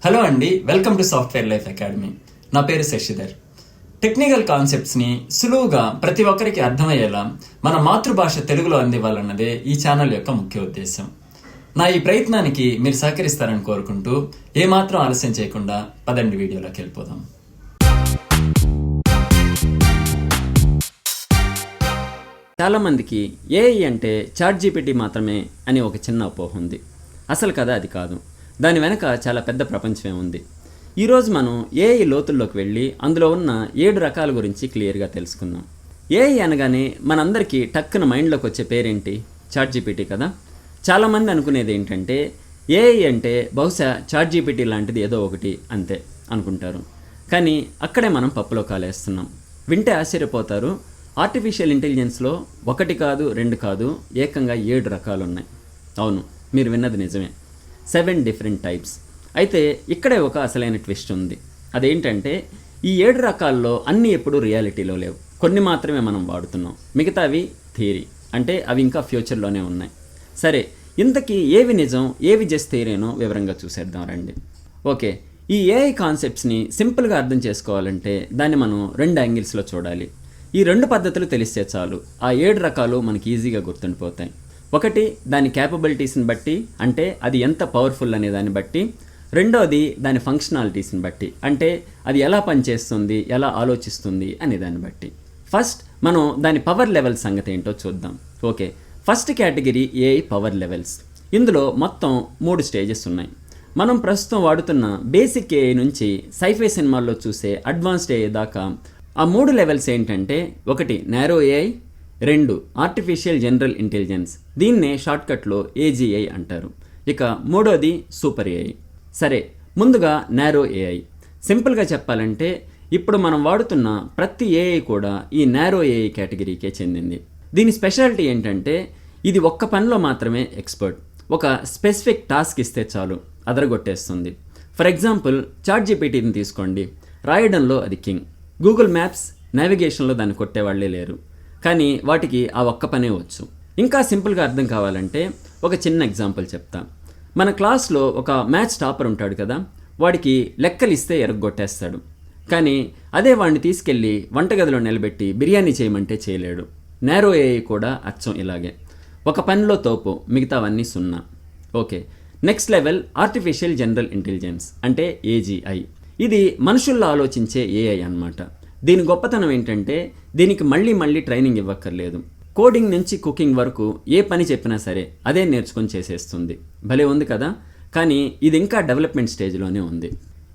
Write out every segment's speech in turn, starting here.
Hello అండి, welcome to software life academy. నా పేరు శశిధర్. టెక్నికల్ కాన్సెప్ట్స్ని సులువుగా ప్రతి ఒక్కరికి అర్థమయ్యేలా మన మాతృభాష తెలుగులో అందివ్వాలన్నదే ఈ ఛానల్ యొక్క ముఖ్య ఉద్దేశం. నా ఈ ప్రయత్నానికి మీరు సహకరిస్తారని కోరుకుంటూ ఏమాత్రం ఆలస్యం చేయకుండా పదండి వీడియోలోకి వెళ్ళిపోదాం. చాలామందికి ఏఐ అంటే చాట్‌జీపీటీ మాత్రమే అని ఒక చిన్న అపోహ ఉంది. అసలు కథ అది కాదు. దాని వెనక చాలా పెద్ద ప్రపంచమే ఉంది. ఈరోజు మనం ఏఐ లోతుల్లోకి వెళ్ళి అందులో ఉన్న 7 రకాల గురించి క్లియర్గా తెలుసుకుందాం. ఏఐ అనగానే మనందరికీ టక్కున మైండ్లోకి వచ్చే పేరేంటి? చాట్‌జీపీటీ కదా. చాలామంది అనుకునేది ఏంటంటే ఏఐ అంటే బహుశా చాట్‌జీపీటీ లాంటిది ఏదో ఒకటి అంతే అనుకుంటారు. కానీ అక్కడే మనం పప్పులో కాలేస్తున్నాం. వింటే ఆశ్చర్యపోతారు. ఆర్టిఫిషియల్ ఇంటెలిజెన్స్లో 1 కాదు 2 కాదు ఏకంగా 7 రకాలు ఉన్నాయి. అవును, మీరు విన్నది నిజమే. 7 డిఫరెంట్ టైప్స్. అయితే ఇక్కడే ఒక అసలైన ట్విస్ట్ ఉంది. అదేంటంటే ఈ 7 రకాల్లో అన్నీ ఎప్పుడు రియాలిటీలో లేవు. కొన్ని మాత్రమే మనం వాడుతున్నాం. మిగతావి థియరీ, అంటే అవి ఇంకా ఫ్యూచర్లోనే ఉన్నాయి. సరే, ఇంతకీ ఏవి నిజం ఏవి జస్ట్ థియరీనో వివరంగా చూసేద్దాం రండి. ఓకే, ఈ ఏఐ కాన్సెప్ట్స్ని సింపుల్గా అర్థం చేసుకోవాలంటే దాన్ని మనం 2 యాంగిల్స్లో చూడాలి. ఈ 2 పద్ధతులు తెలిస్తే చాలు, ఆ 7 రకాలు మనకి ఈజీగా గుర్తుండిపోతాయి. ఒకటి దాని క్యాపబిలిటీస్ని బట్టి, అంటే అది ఎంత పవర్ఫుల్ అనే దాన్ని బట్టి. రెండోది దాని ఫంక్షనాలిటీస్ని బట్టి, అంటే అది ఎలా పనిచేస్తుంది, ఎలా ఆలోచిస్తుంది అనే దాన్ని బట్టి. ఫస్ట్ మనం దాని పవర్ లెవెల్స్ సంగతి ఏంటో చూద్దాం. Okay, first category AI power levels. ఇందులో మొత్తం 3 స్టేజెస్ ఉన్నాయి. మనం ప్రస్తుతం వాడుతున్న బేసిక్ ఏఐ నుంచి సైఫై సినిమాల్లో చూసే అడ్వాన్స్డ్ ఏఐ దాకా ఆ 3 లెవెల్స్ ఏంటంటే, 1 narrow AI, 2 artificial general intelligence, దీన్నే షార్ట్కట్లో ఏజీఐ అంటారు. ఇక 3వది సూపర్ ఏఐ. సరే, ముందుగా నారో ఏఐ. సింపుల్గా చెప్పాలంటే ఇప్పుడు మనం వాడుతున్న ప్రతి ఏఐ కూడా ఈ నారో ఏఐ కేటగిరీకే చెందింది. దీని స్పెషాలిటీ ఏంటంటే ఇది ఒక్క పనిలో మాత్రమే ఎక్స్పర్ట్. ఒక స్పెసిఫిక్ టాస్క్ ఇస్తే చాలు అదరగొట్టేస్తుంది. ఫర్ ఎగ్జాంపుల్ చాట్‌జీపీటీని తీసుకోండి. రాయడంలో అది కింగ్. గూగుల్ మ్యాప్స్, నావిగేషన్లో దాన్ని కొట్టేవాళ్లే లేరు. కానీ వాటికి ఆ ఒక్క పనే వచ్చు. ఇంకా సింపుల్గా అర్థం కావాలంటే ఒక చిన్న ఎగ్జాంపుల్ చెప్తా. మన క్లాస్లో ఒక మ్యాథ్స్ టాపర్ ఉంటాడు కదా, వాడికి లెక్కలు ఇస్తే ఎరగొట్టేస్తాడు. కానీ అదే వాడిని తీసుకెళ్ళి వంటగదిలో నిలబెట్టి బిర్యానీ చేయమంటే చేయలేడు. నారో ఏఐ కూడా అచ్చం ఇలాగే. ఒక పనిలో తోపు, మిగతావన్నీ 0. Okay, next level artificial general intelligence, అంటే ఏజీఐ. ఇది మనుషుల్లో ఆలోచించే ఏఐ అన్నమాట. దీని గొప్పతనం ఏంటంటే దీనికి మళ్ళీ ట్రైనింగ్ ఇవ్వక్కర్లేదు. కోడింగ్ నుంచి కుకింగ్ వరకు ఏ పని చెప్పినా సరే అదే నేర్చుకొని చేసేస్తుంది. భలే ఉంది కదా. కానీ ఇది ఇంకా డెవలప్మెంట్ స్టేజ్లోనే ఉంది.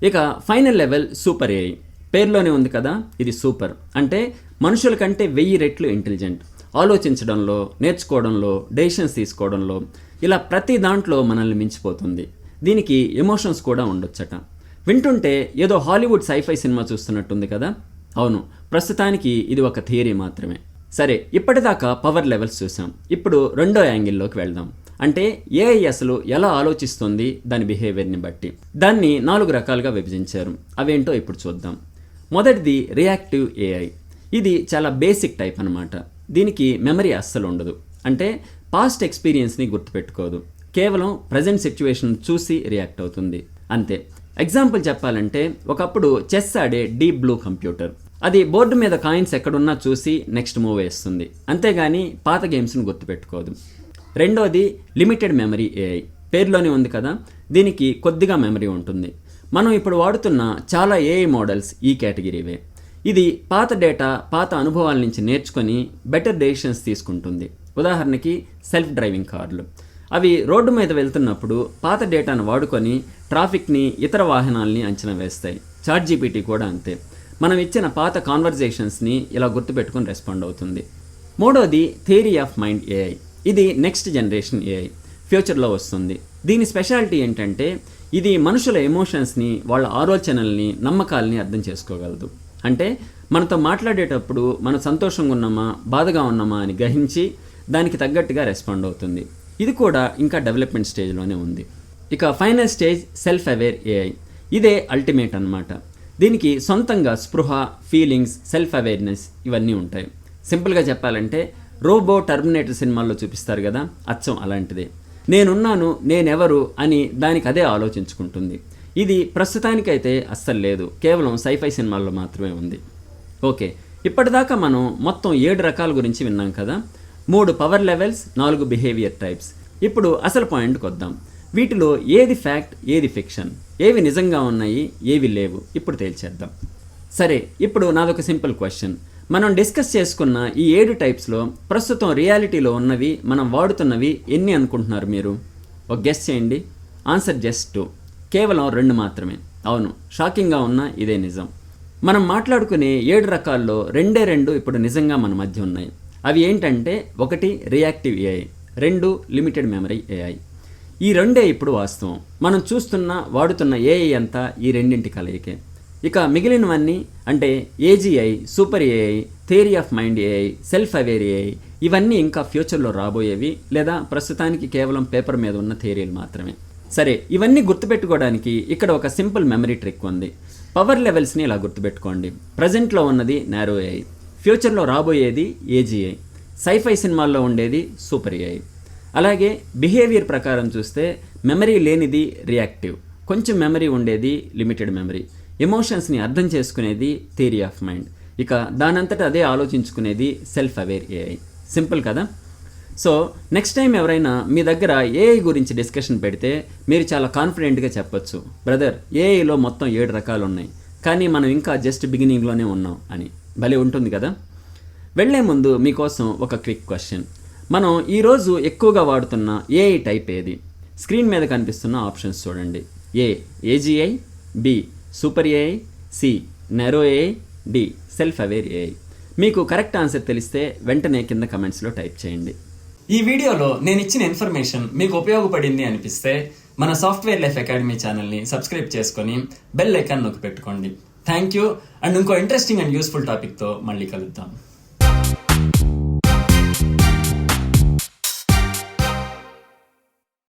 ఇక ఫైనల్ లెవెల్ సూపర్ ఏఐ. పేరులోనే ఉంది కదా, ఇది సూపర్ అంటే మనుషుల కంటే 1000 రెట్లు ఇంటెలిజెంట్. ఆలోచించడంలో, నేర్చుకోవడంలో, డెసిషన్స్ తీసుకోవడంలో, ఇలా ప్రతి దాంట్లో మనల్ని మించిపోతుంది. దీనికి ఎమోషన్స్ కూడా ఉండొచ్చట. వింటుంటే ఏదో హాలీవుడ్ సైఫై సినిమా చూస్తున్నట్టుంది కదా. అవును, ప్రస్తుతానికి ఇది ఒక థియరీ మాత్రమే. సరే, ఇప్పటిదాకా పవర్ లెవెల్స్ చూసాం. ఇప్పుడు 2వ యాంగిల్లోకి వెళ్దాం. అంటే ఏఐ అసలు ఎలా ఆలోచిస్తుంది దాని బిహేవియర్ని బట్టి. దాన్ని 4 రకాలుగా విభజించారు. అవేంటో ఇప్పుడు చూద్దాం. మొదటిది రియాక్టివ్ ఏఐ. ఇది చాలా బేసిక్ టైప్ అన్నమాట. దీనికి మెమరీ అస్సలు ఉండదు. అంటే పాస్ట్ ఎక్స్పీరియన్స్ని గుర్తుపెట్టుకోదు. కేవలం ప్రజెంట్ సిచ్యువేషన్ చూసి రియాక్ట్ అవుతుంది అంతే. ఎగ్జాంపుల్ చెప్పాలంటే ఒకప్పుడు చెస్ ఆడే డీప్ బ్లూ కంప్యూటర్. అది బోర్డు మీద కాయిన్స్ ఎక్కడున్నా చూసి నెక్స్ట్ మూవ్ వేస్తుంది. అంతేగాని పాత గేమ్స్ని గుర్తుపెట్టుకోదు. రెండోది లిమిటెడ్ మెమరీ ఏఐ. పేరులోనే ఉంది కదా, దీనికి కొద్దిగా మెమరీ ఉంటుంది. మనం ఇప్పుడు వాడుతున్న చాలా ఏఐ మోడల్స్ ఈ కేటగిరీవే. ఇది పాత డేటా, పాత అనుభవాల నుంచి నేర్చుకొని బెటర్ డెసిషన్స్ తీసుకుంటుంది. ఉదాహరణకి సెల్ఫ్ డ్రైవింగ్ కార్లు. అవి రోడ్డు మీద వెళ్తున్నప్పుడు పాత డేటాను వాడుకొని ట్రాఫిక్ని, ఇతర వాహనాల్ని అంచనా వేస్తాయి. చాట్‌జీపీటీ కూడా అంతే. మనం ఇచ్చిన పాత కాన్వర్జేషన్స్ని ఇలా గుర్తుపెట్టుకొని రెస్పాండ్ అవుతుంది. 3వది థియరీ ఆఫ్ మైండ్ ఏఐ. ఇది నెక్స్ట్ జనరేషన్ ఏఐ, ఫ్యూచర్లో వస్తుంది. దీని స్పెషాలిటీ ఏంటంటే ఇది మనుషుల ఎమోషన్స్ని, వాళ్ళ ఆలోచనల్ని, నమ్మకాలని అర్థం చేసుకోగలదు. అంటే మనతో మాట్లాడేటప్పుడు మనం సంతోషంగా ఉన్నామా, బాధగా ఉన్నామా అని గ్రహించి దానికి తగ్గట్టుగా రెస్పాండ్ అవుతుంది. ఇది కూడా ఇంకా డెవలప్మెంట్ స్టేజ్లోనే ఉంది. ఇక final stage self aware AI. ఇదే అల్టిమేట్ అన్నమాట. దీనికి సొంతంగా స్పృహ, ఫీలింగ్స్, సెల్ఫ్ అవేర్నెస్ ఇవన్నీ ఉంటాయి. సింపుల్గా చెప్పాలంటే రోబో టర్మినేటర్ సినిమాల్లో చూపిస్తారు కదా, అచ్చం అలాంటిదే. నేనున్నాను, నేనెవరు అని దానికి అదే ఆలోచించుకుంటుంది. ఇది ప్రస్తుతానికైతే అస్సలు లేదు, కేవలం సైఫై సినిమాల్లో మాత్రమే ఉంది. ఓకే, ఇప్పటిదాకా మనం మొత్తం 7 రకాల గురించి విన్నాం కదా. 3 పవర్ లెవెల్స్, 4 బిహేవియర్ టైప్స్. ఇప్పుడు అసలు పాయింట్కి వద్దాం. వీటిలో ఏది ఫ్యాక్ట్, ఏది ఫిక్షన్, ఏవి నిజంగా ఉన్నాయి, ఏవి లేవు, ఇప్పుడు తేల్చేద్దాం. సరే, ఇప్పుడు నాదొక సింపుల్ క్వశ్చన్. మనం డిస్కస్ చేసుకున్న ఈ 7 టైప్స్లో ప్రస్తుతం రియాలిటీలో ఉన్నవి, మనం వాడుతున్నవి ఎన్ని అనుకుంటున్నారు మీరు? ఒక గెస్ చేయండి. ఆన్సర్ జస్ట్ 2, కేవలం 2 మాత్రమే. అవును, షాకింగ్గా ఉన్న ఇదే నిజం. మనం మాట్లాడుకునే 7 రకాల్లో 2 ఇప్పుడు నిజంగా మన మధ్య ఉన్నాయి. అవి ఏంటంటే, 1 reactive AI, 2 limited memory AI. ఈ 2 ఇప్పుడు వాస్తవం. మనం చూస్తున్న, వాడుతున్న ఏఐ అంతా ఈ 2 కలయికే. ఇక మిగిలినవన్నీ అంటే AGI, super AI, theory of mind AI, self aware AI, ఇవన్నీ ఇంకా ఫ్యూచర్లో రాబోయేవి, లేదా ప్రస్తుతానికి కేవలం పేపర్ మీద ఉన్న థియరీలు మాత్రమే. సరే, ఇవన్నీ గుర్తుపెట్టుకోవడానికి ఇక్కడ ఒక సింపుల్ మెమరీ ట్రిక్ ఉంది. పవర్ లెవెల్స్ని ఇలా గుర్తుపెట్టుకోండి. ప్రజెంట్లో ఉన్నది నారో ఏఐ, ఫ్యూచర్లో రాబోయేది ఏజీఐ, సైఫై సినిమాల్లో ఉండేది సూపర్ ఏఐ. అలాగే బిహేవియర్ ప్రకారం చూస్తే మెమరీ లేనిది రియాక్టివ్, కొంచెం మెమరీ ఉండేది లిమిటెడ్ మెమరీ, ఎమోషన్స్ని అర్థం చేసుకునేది థియరీ ఆఫ్ మైండ్, ఇక దానంతట అదే ఆలోచించుకునేది సెల్ఫ్ అవేర్ ఏఐ. సింపుల్ కదా? సో నెక్స్ట్ టైం ఎవరైనా మీ దగ్గర ఏఐ గురించి డిస్కషన్ పెడితే మీరు చాలా కాన్ఫిడెంట్గా చెప్పొచ్చు, బ్రదర్ ఏఐలో మొత్తం 7 రకాలు ఉన్నాయి, కానీ మనం ఇంకా జస్ట్ బిగినింగ్లోనే ఉన్నాం అని. భలే ఉంటుంది కదా? వెళ్లే ముందు మీకోసం ఒక క్విక్ క్వశ్చన్. మనం ఈరోజు ఎక్కువగా వాడుతున్న ఏఐ టైప్ ఏది? స్క్రీన్ మీద కనిపిస్తున్న ఆప్షన్స్ చూడండి. A AGI, b super AI, c narrow AI, d self aware AI. మీకు కరెక్ట్ ఆన్సర్ తెలిస్తే వెంటనే కింద కమెంట్స్లో టైప్ చేయండి. ఈ వీడియోలో నేను ఇచ్చిన ఇన్ఫర్మేషన్ మీకు ఉపయోగపడింది అనిపిస్తే మన సాఫ్ట్వేర్ లైఫ్ అకాడమీ ఛానల్ని సబ్స్క్రైబ్ చేసుకొని బెల్ ఐకాన్ నొక్కి పెట్టుకోండి. Thank you. అండ్ ఇంకో ఇంట్రెస్టింగ్ అండ్ యూస్ఫుల్ టాపిక్తో మళ్ళీ కలుద్దాం.